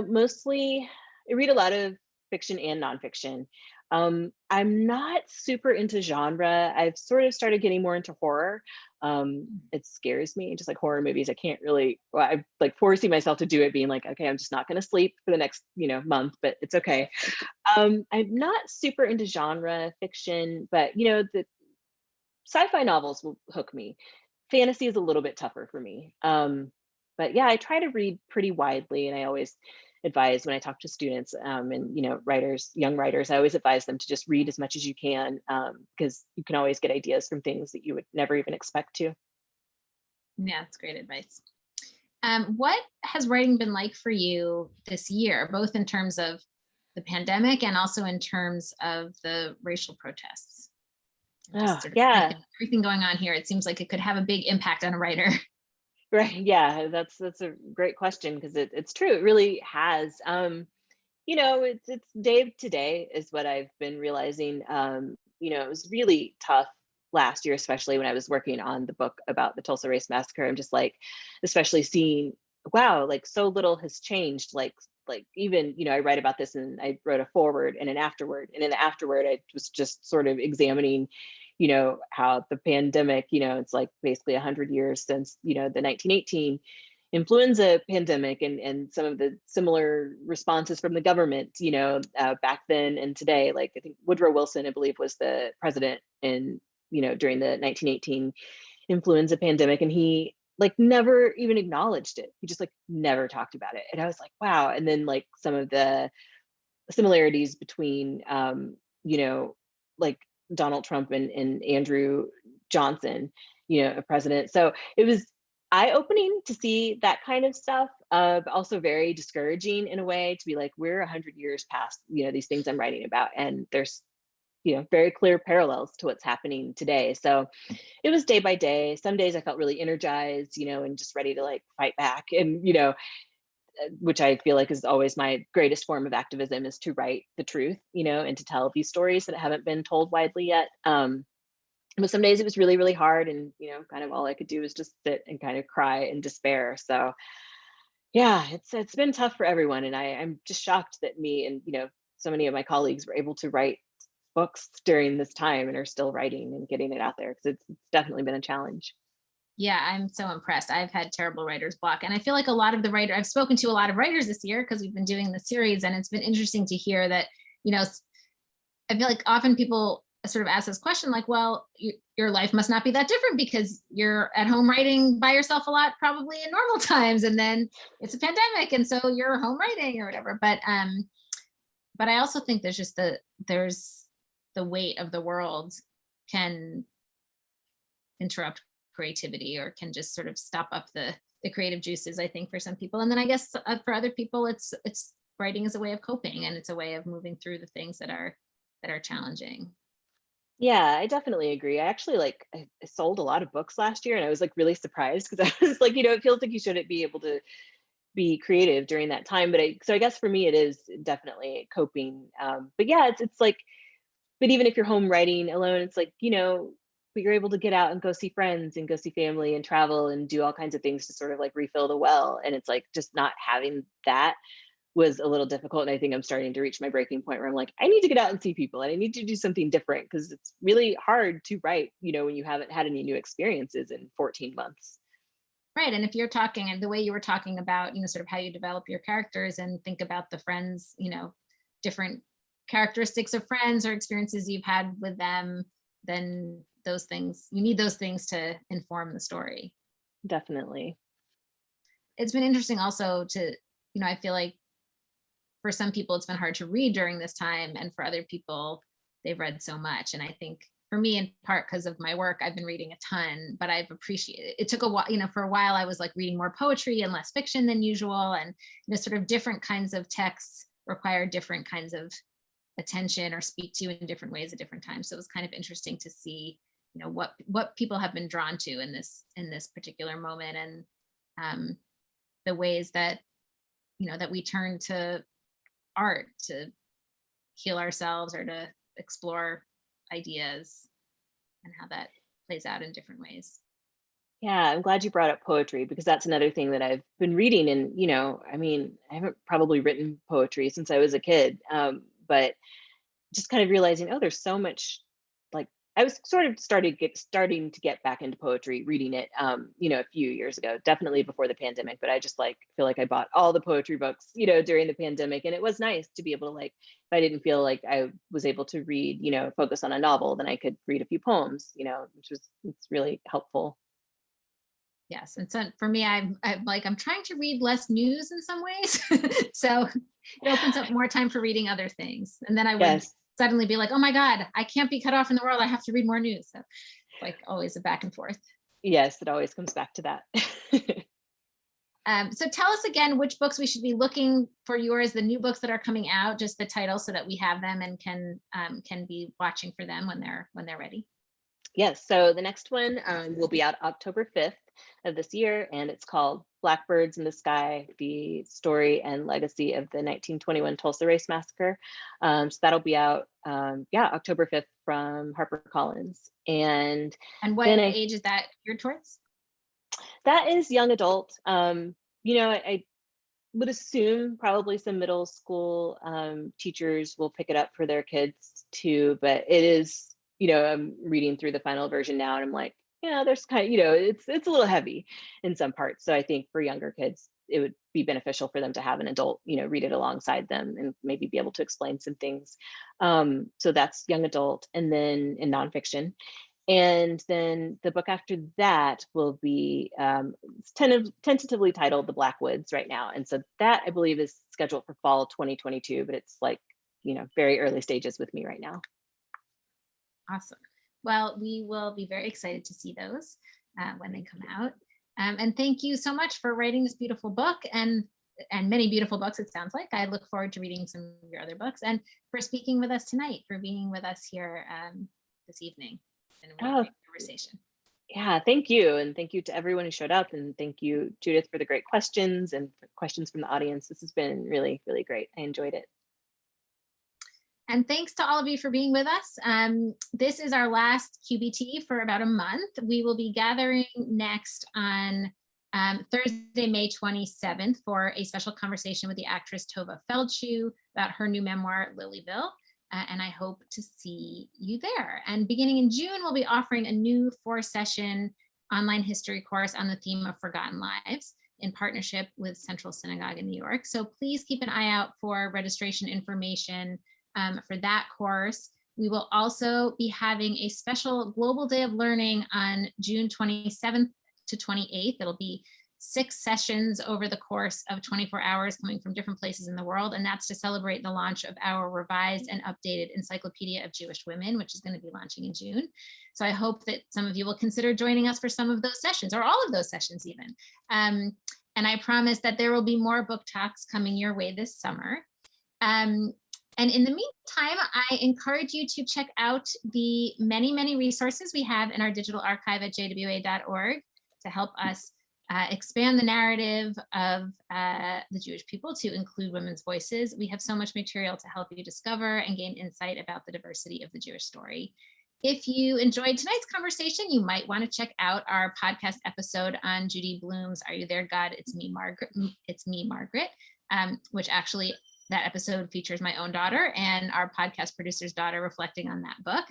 mostly I read a lot of fiction and nonfiction. I'm not super into genre. I've sort of started getting more into horror. It scares me, just like horror movies. I can't really, I'm like forcing myself to do it, being like, okay, I'm just not going to sleep for the next, month, but it's okay. I'm not super into genre fiction, but the sci-fi novels will hook me. Fantasy is a little bit tougher for me. But yeah, I try to read pretty widely, and I always advise when I talk to students and young writers, I always advise them to just read as much as you can, because you can always get ideas from things that you would never even expect to. Yeah, that's great advice. What has writing been like for you this year, both in terms of the pandemic and also in terms of the racial protests? Oh, Just sort of yeah. everything going on here. It seems like it could have a big impact on a writer. Right. Yeah, that's a great question because it's true. It really has. It's day to day is what I've been realizing. It was really tough last year, especially when I was working on the book about the Tulsa Race Massacre. I'm just like, especially seeing, wow, like so little has changed. Like even, I write about this and I wrote a foreword and an afterword. And in the afterword, I was just sort of examining, how the pandemic, it's like basically 100 years since, the 1918 influenza pandemic and some of the similar responses from the government, back then and today. Like I think Woodrow Wilson, I believe, was the president in, during the 1918 influenza pandemic, and he like never even acknowledged it. He just like never talked about it. And I was like, wow. And then like some of the similarities between, like Donald Trump and Andrew Johnson, a president. So it was eye-opening to see that kind of stuff, but also very discouraging in a way to be like, we're 100 years past, these things I'm writing about, and there's, very clear parallels to what's happening today. So it was day by day. Some days I felt really energized, and just ready to like fight back. And, which I feel like is always my greatest form of activism, is to write the truth, and to tell these stories that haven't been told widely yet. But some days it was really, really hard. And, kind of all I could do was just sit and kind of cry in despair. So yeah, it's been tough for everyone. And I'm just shocked that me and, so many of my colleagues were able to write books during this time and are still writing and getting it out there, because it's definitely been a challenge. Yeah, I'm so impressed. I've had terrible writer's block. And I feel like I've spoken to a lot of writers this year because we've been doing the series, and it's been interesting to hear that, I feel like often people sort of ask this question like, well, your life must not be that different because you're at home writing by yourself a lot, probably in normal times. And then it's a pandemic. And so you're home writing or whatever. But I also think there's the weight of the world can interrupt creativity, or can just sort of stop up the creative juices, I think, for some people. And then I guess for other people, it's writing is a way of coping, and it's a way of moving through the things that are challenging. Yeah, I definitely agree. I actually I sold a lot of books last year, and I was like really surprised because I was like, it feels like you shouldn't be able to be creative during that time. But so I guess for me, it is definitely coping. But yeah, it's like, but even if you're home writing alone, it's like, but you're able to get out and go see friends and go see family and travel and do all kinds of things to sort of like refill the well. And it's like just not having that was a little difficult. And I think I'm starting to reach my breaking point where I'm like, I need to get out and see people, and I need to do something different, because it's really hard to write, when you haven't had any new experiences in 14 months. Right. And if you're talking, and the way you were talking about, sort of how you develop your characters and think about the friends, different characteristics of friends or experiences you've had with them, then you need those things to inform the story. Definitely. It's been interesting also to, I feel like for some people it's been hard to read during this time, and for other people they've read so much. And I think for me, in part because of my work, I've been reading a ton, but I've appreciated it. It took a while, for a while I was like reading more poetry and less fiction than usual, and sort of different kinds of texts require different kinds of attention or speak to you in different ways at different times. So it was kind of interesting to see, what people have been drawn to in this particular moment, and the ways that that we turn to art to heal ourselves or to explore ideas, and how that plays out in different ways. Yeah, I'm glad you brought up poetry, because that's another thing that I've been reading. And, I haven't probably written poetry since I was a kid, but just kind of realizing, oh, there's so much, like, I was sort of starting to get back into poetry, reading it, a few years ago, definitely before the pandemic. But I just feel like I bought all the poetry books, during the pandemic, and it was nice to be able to if I didn't feel like I was able to read, focus on a novel, then I could read a few poems, it's really helpful. Yes, and so for me, I'm trying to read less news in some ways, so it opens up more time for reading other things, and then I would Yes. suddenly be like, oh my God, I can't be cut off in the world. I have to read more news. So it's like always a back and forth. Yes, it always comes back to that. So tell us again which books we should be looking for yours, the new books that are coming out, just the title so that we have them and can be watching for them when they're ready. Yes, so the next one will be out October 5th of this year, and it's called Blackbirds in the Sky, the story and legacy of the 1921 Tulsa Race Massacre. So that'll be out, October 5th from HarperCollins. And what then age is that geared towards? That is young adult. I would assume probably some middle school teachers will pick it up for their kids too, but it is, I'm reading through the final version now and I'm like, there's kind of, it's a little heavy in some parts. So I think for younger kids, it would be beneficial for them to have an adult, read it alongside them and maybe be able to explain some things. So that's young adult, and then in nonfiction. And then the book after that will be tentatively titled The Black Woods right now. And so that I believe is scheduled for fall 2022, but it's like, very early stages with me right now. Awesome. Well, we will be very excited to see those when they come out. And thank you so much for writing this beautiful book and many beautiful books, it sounds like. I look forward to reading some of your other books, and for speaking with us tonight, for being with us here this evening. And conversation. Yeah, thank you. And thank you to everyone who showed up. And thank you, Judith, for the great questions and questions from the audience. This has been really, really great. I enjoyed it. And thanks to all of you for being with us. This is our last QBT for about a month. We will be gathering next on Thursday, May 27th for a special conversation with the actress Tova Feldshuh about her new memoir, Lilyville. And I hope to see you there. And beginning in June, we'll be offering a new 4-session online history course on the theme of forgotten lives in partnership with Central Synagogue in New York. So please keep an eye out for registration information for that course. We will also be having a special Global Day of Learning on June 27th to 28th. It'll be 6 sessions over the course of 24 hours coming from different places in the world. And that's to celebrate the launch of our revised and updated Encyclopedia of Jewish Women, which is going to be launching in June. So I hope that some of you will consider joining us for some of those sessions, or all of those sessions even. And I promise that there will be more book talks coming your way this summer. And in the meantime, I encourage you to check out the many, many resources we have in our digital archive at jwa.org to help us expand the narrative of the Jewish people to include women's voices. We have so much material to help you discover and gain insight about the diversity of the Jewish story. If you enjoyed tonight's conversation, you might want to check out our podcast episode on Judy Blume's Are You There, God? It's Me, Margaret, which actually that episode features my own daughter and our podcast producer's daughter reflecting on that book.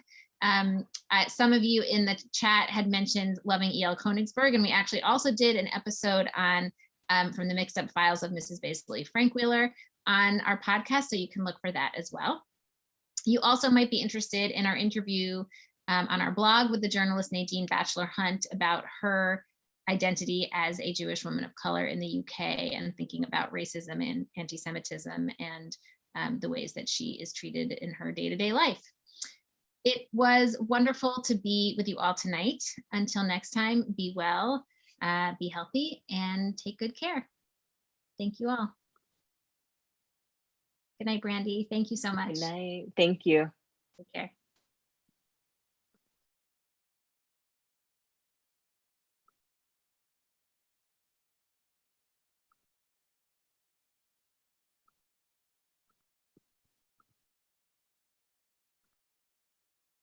Some of you in the chat had mentioned loving E.L. Konigsberg, and we actually also did an episode on from the Mixed Up Files of Mrs. Basiley Frankwheeler on our podcast, so you can look for that as well. You also might be interested in our interview on our blog with the journalist Nadine Batchelor Hunt about her identity as a Jewish woman of color in the UK and thinking about racism and anti-Semitism and the ways that she is treated in her day-to-day life. It was wonderful to be with you all tonight. Until next time, be well, be healthy, and take good care. Thank you all. Good night, Brandy. Thank you so much. Good night. Thank you. Take care.